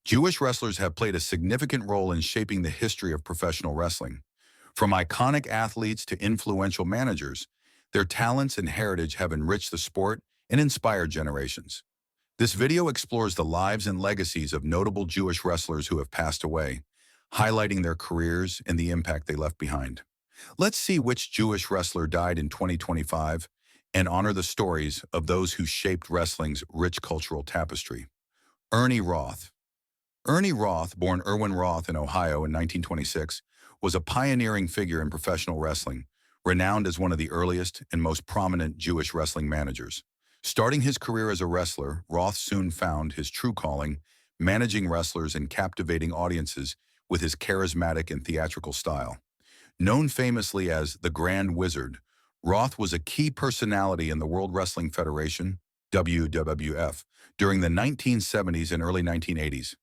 Jewish wrestlers have played a significant role in shaping the history of professional wrestling. From iconic athletes to influential managers, their talents and heritage have enriched the sport and inspired generations. This video explores the lives and legacies of notable Jewish wrestlers who have passed away, highlighting their careers and the impact they left behind. Let's see which Jewish wrestler died in 2025 and honor the stories of those who shaped wrestling's rich cultural tapestry. Ernie Roth. Ernie Roth, born Erwin Roth in Ohio in 1926, was a pioneering figure in professional wrestling, renowned as one of the earliest and most prominent Jewish wrestling managers. Starting his career as a wrestler, Roth soon found his true calling, managing wrestlers and captivating audiences with his charismatic and theatrical style. Known famously as the Grand Wizard, Roth was a key personality in the World Wrestling Federation, WWF, during the 1970s and early 1980s.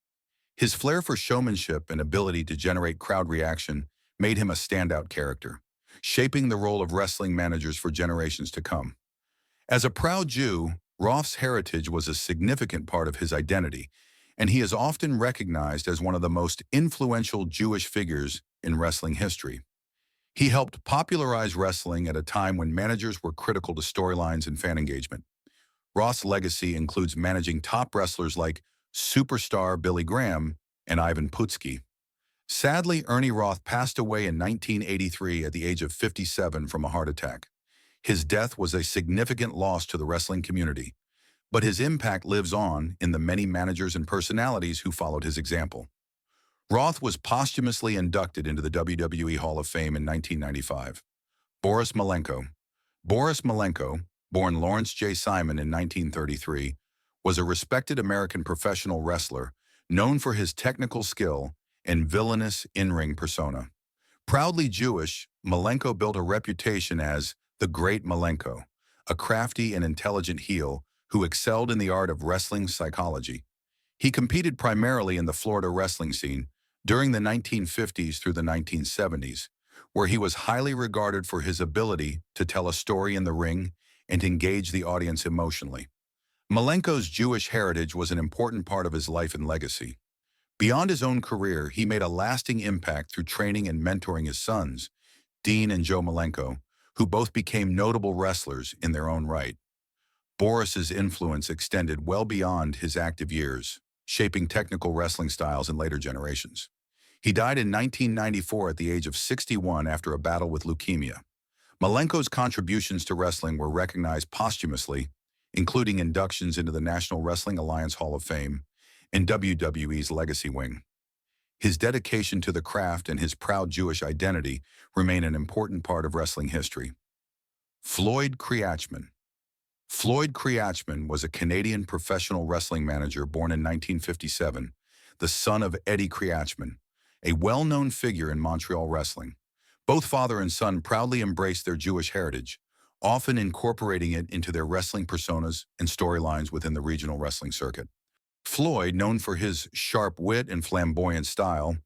His flair for showmanship and ability to generate crowd reaction made him a standout character, shaping the role of wrestling managers for generations to come. As a proud Jew, Roth's heritage was a significant part of his identity, and he is often recognized as one of the most influential Jewish figures in wrestling history. He helped popularize wrestling at a time when managers were critical to storylines and fan engagement. Roth's legacy includes managing top wrestlers like superstar Billy Graham and Ivan Putski. Sadly, Ernie Roth passed away in 1983 at the age of 57 from a heart attack. His death was a significant loss to the wrestling community, but his impact lives on in the many managers and personalities who followed his example. Roth was posthumously inducted into the WWE Hall of Fame in 1995. Boris Malenko. Boris Malenko, born Lawrence J. Simon in 1933, was a respected American professional wrestler known for his technical skill and villainous in-ring persona. Proudly Jewish, Malenko built a reputation as the Great Malenko, a crafty and intelligent heel who excelled in the art of wrestling psychology. He competed primarily in the Florida wrestling scene during the 1950s through the 1970s, where he was highly regarded for his ability to tell a story in the ring and engage the audience emotionally. Malenko's Jewish heritage was an important part of his life and legacy. Beyond his own career, he made a lasting impact through training and mentoring his sons, Dean and Joe Malenko, who both became notable wrestlers in their own right. Boris's influence extended well beyond his active years, shaping technical wrestling styles in later generations. He died in 1994 at the age of 61 after a battle with leukemia. Malenko's contributions to wrestling were recognized posthumously, including inductions into the National Wrestling Alliance Hall of Fame and WWE's Legacy Wing. His dedication to the craft and his proud Jewish identity remain an important part of wrestling history. Floyd Creatchman. Floyd Creatchman was a Canadian professional wrestling manager born in 1957, the son of Eddie Creatchman, a well-known figure in Montreal wrestling. Both father and son proudly embraced their Jewish heritage, often incorporating it into their wrestling personas and storylines within the regional wrestling circuit. Floyd, known for his sharp wit and flamboyant style,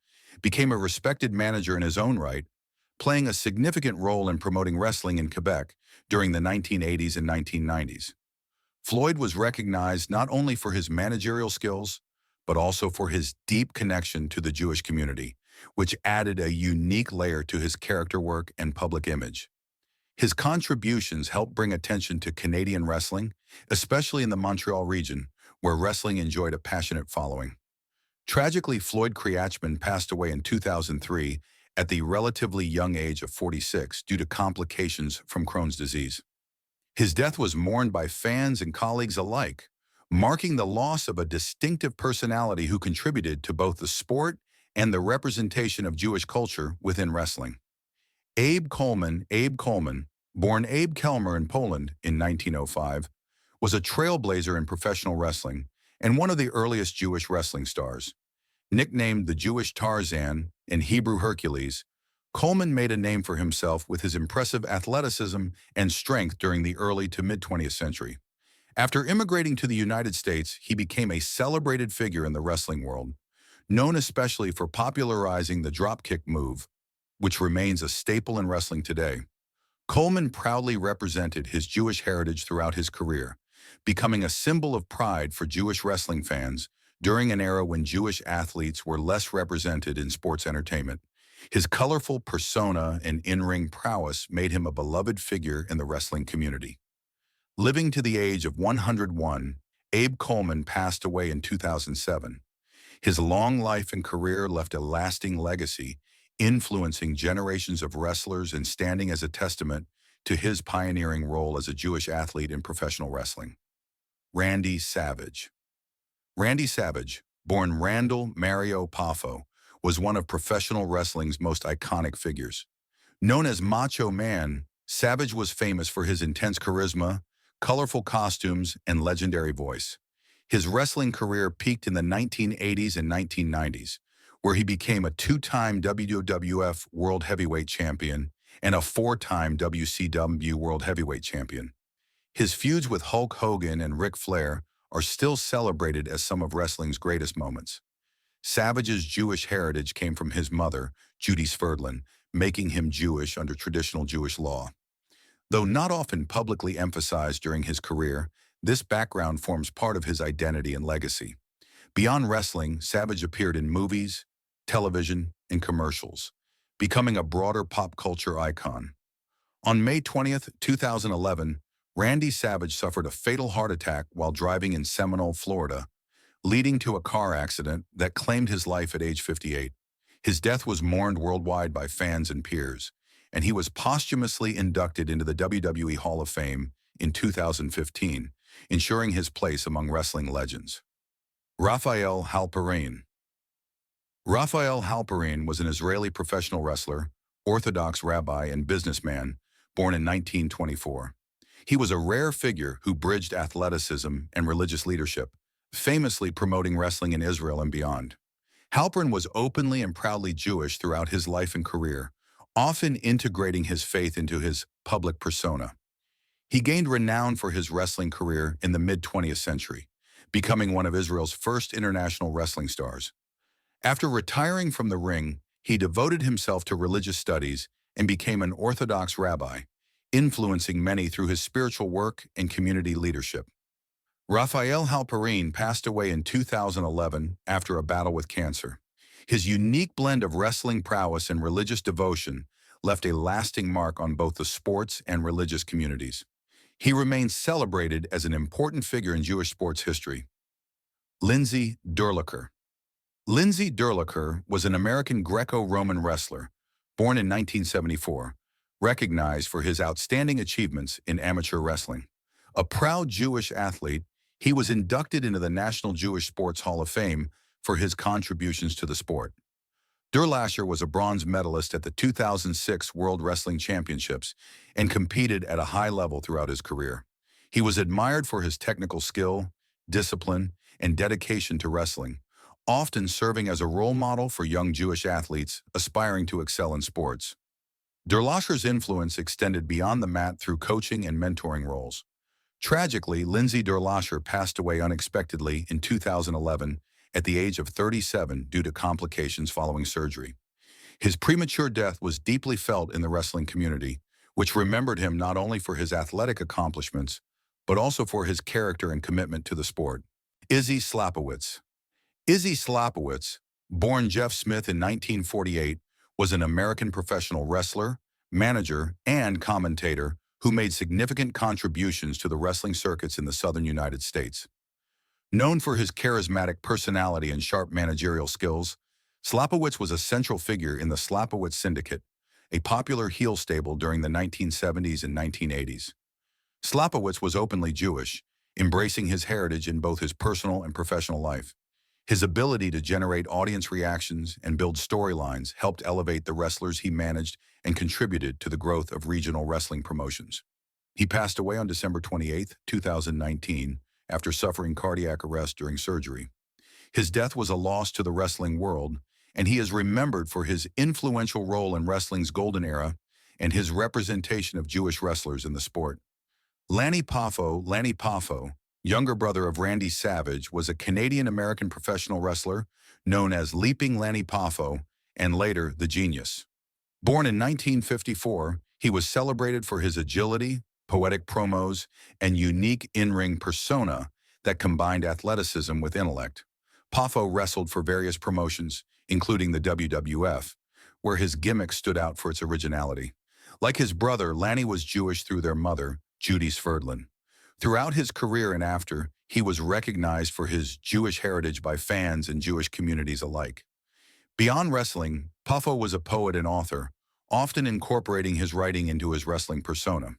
became a respected manager in his own right, playing a significant role in promoting wrestling in Quebec during the 1980s and 1990s. Floyd was recognized not only for his managerial skills, but also for his deep connection to the Jewish community, which added a unique layer to his character work and public image. His contributions helped bring attention to Canadian wrestling, especially in the Montreal region, where wrestling enjoyed a passionate following. Tragically, Floyd Creatchman passed away in 2003 at the relatively young age of 46 due to complications from Crohn's disease. His death was mourned by fans and colleagues alike, marking the loss of a distinctive personality who contributed to both the sport and the representation of Jewish culture within wrestling. Abe Coleman, born Abe Kelmer in Poland in 1905, was a trailblazer in professional wrestling and one of the earliest Jewish wrestling stars. Nicknamed the Jewish Tarzan and Hebrew Hercules, Coleman made a name for himself with his impressive athleticism and strength during the early to mid-20th century. After immigrating to the United States, he became a celebrated figure in the wrestling world, known especially for popularizing the dropkick move, which remains a staple in wrestling today. Coleman proudly represented his Jewish heritage throughout his career, becoming a symbol of pride for Jewish wrestling fans during an era when Jewish athletes were less represented in sports entertainment. His colorful persona and in-ring prowess made him a beloved figure in the wrestling community. Living to the age of 101, Abe Coleman passed away in 2007. His long life and career left a lasting legacy, influencing generations of wrestlers and standing as a testament to his pioneering role as a Jewish athlete in professional wrestling. Randy Savage. Randy Savage, born Randall Mario Poffo, was one of professional wrestling's most iconic figures. Known as Macho Man, Savage was famous for his intense charisma, colorful costumes, and legendary voice. His wrestling career peaked in the 1980s and 1990s, where he became a two-time WWF World Heavyweight Champion and a four-time WCW World Heavyweight Champion. His feuds with Hulk Hogan and Ric Flair are still celebrated as some of wrestling's greatest moments. Savage's Jewish heritage came from his mother, Judy Sverdlin, making him Jewish under traditional Jewish law. Though not often publicly emphasized during his career, this background forms part of his identity and legacy. Beyond wrestling, Savage appeared in movies, television, and commercials, becoming a broader pop culture icon. On May 20th, 2011, Randy Savage suffered a fatal heart attack while driving in Seminole, Florida, leading to a car accident that claimed his life at age 58. His death was mourned worldwide by fans and peers, and he was posthumously inducted into the WWE Hall of Fame in 2015, ensuring his place among wrestling legends. Raphael Halparin. Raphael Halparin was an Israeli professional wrestler, Orthodox rabbi, and businessman, born in 1924. He was a rare figure who bridged athleticism and religious leadership, famously promoting wrestling in Israel and beyond. Halperin was openly and proudly Jewish throughout his life and career, often integrating his faith into his public persona. He gained renown for his wrestling career in the mid-20th century, becoming one of Israel's first international wrestling stars. After retiring from the ring, he devoted himself to religious studies and became an Orthodox rabbi, influencing many through his spiritual work and community leadership. Raphael Halparin passed away in 2011 after a battle with cancer. His unique blend of wrestling prowess and religious devotion left a lasting mark on both the sports and religious communities. He remains celebrated as an important figure in Jewish sports history. Lindsey Durlacher. Lindsey Durlacher was an American Greco-Roman wrestler, born in 1974, recognized for his outstanding achievements in amateur wrestling. A proud Jewish athlete, he was inducted into the National Jewish Sports Hall of Fame for his contributions to the sport. Derlasher was a bronze medalist at the 2006 World Wrestling Championships and competed at a high level throughout his career. He was admired for his technical skill, discipline, and dedication to wrestling, often serving as a role model for young Jewish athletes aspiring to excel in sports. Derlasher's influence extended beyond the mat through coaching and mentoring roles. Tragically, Lindsey Durlacher passed away unexpectedly in 2011 at the age of 37 due to complications following surgery. His premature death was deeply felt in the wrestling community, which remembered him not only for his athletic accomplishments, but also for his character and commitment to the sport. Izzy Slapawitz. Izzy Slapawitz, born Jeff Smith in 1948, was an American professional wrestler, manager, and commentator who made significant contributions to the wrestling circuits in the southern United States. Known for his charismatic personality and sharp managerial skills, Slapawitz was a central figure in the Slapawitz Syndicate, a popular heel stable during the 1970s and 1980s. Slapawitz was openly Jewish, embracing his heritage in both his personal and professional life. His ability to generate audience reactions and build storylines helped elevate the wrestlers he managed and contributed to the growth of regional wrestling promotions. He passed away on December 28, 2019, after suffering cardiac arrest during surgery. His death was a loss to the wrestling world, and he is remembered for his influential role in wrestling's golden era and his representation of Jewish wrestlers in the sport. Lanny Poffo, younger brother of Randy Savage, was a Canadian-American professional wrestler known as Leaping Lanny Poffo and later The Genius. Born in 1954, he was celebrated for his agility, poetic promos, and unique in-ring persona that combined athleticism with intellect. Poffo wrestled for various promotions, including the WWF, where his gimmick stood out for its originality. Like his brother, Lanny was Jewish through their mother, Judy Sverdlin. Throughout his career and after, he was recognized for his Jewish heritage by fans and Jewish communities alike. Beyond wrestling, Poffo was a poet and author, often incorporating his writing into his wrestling persona.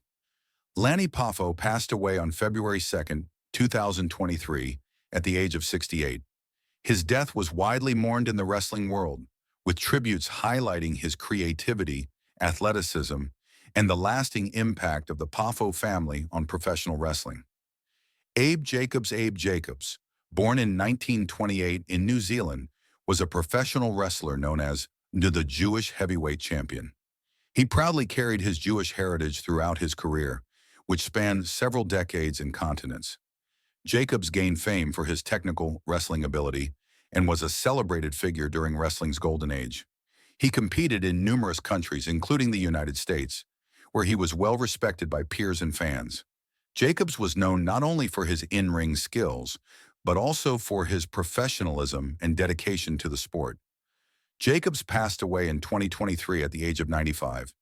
Lanny Poffo passed away on February 2, 2023, at the age of 68. His death was widely mourned in the wrestling world, with tributes highlighting his creativity, athleticism, and the lasting impact of the Poffo family on professional wrestling. Abe Jacobs, born in 1928 in New Zealand, was a professional wrestler known as the Jewish heavyweight champion. He proudly carried his Jewish heritage throughout his career, which spanned several decades and continents. Jacobs gained fame for his technical wrestling ability and was a celebrated figure during wrestling's golden age. He competed in numerous countries, including the United States, where he was well respected by peers and fans. Jacobs was known not only for his in-ring skills, but also for his professionalism and dedication to the sport. Jacobs passed away in 2023 at the age of 95.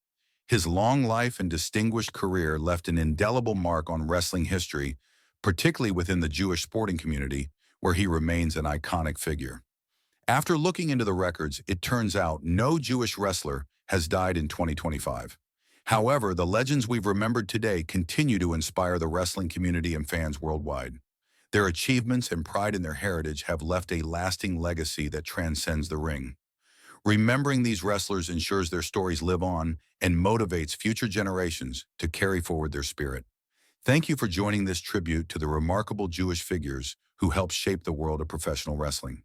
His long life and distinguished career left an indelible mark on wrestling history, particularly within the Jewish sporting community, where he remains an iconic figure. After looking into the records, it turns out no Jewish wrestler has died in 2025. However, the legends we've remembered today continue to inspire the wrestling community and fans worldwide. Their achievements and pride in their heritage have left a lasting legacy that transcends the ring. Remembering these wrestlers ensures their stories live on and motivates future generations to carry forward their spirit. Thank you for joining this tribute to the remarkable Jewish figures who helped shape the world of professional wrestling.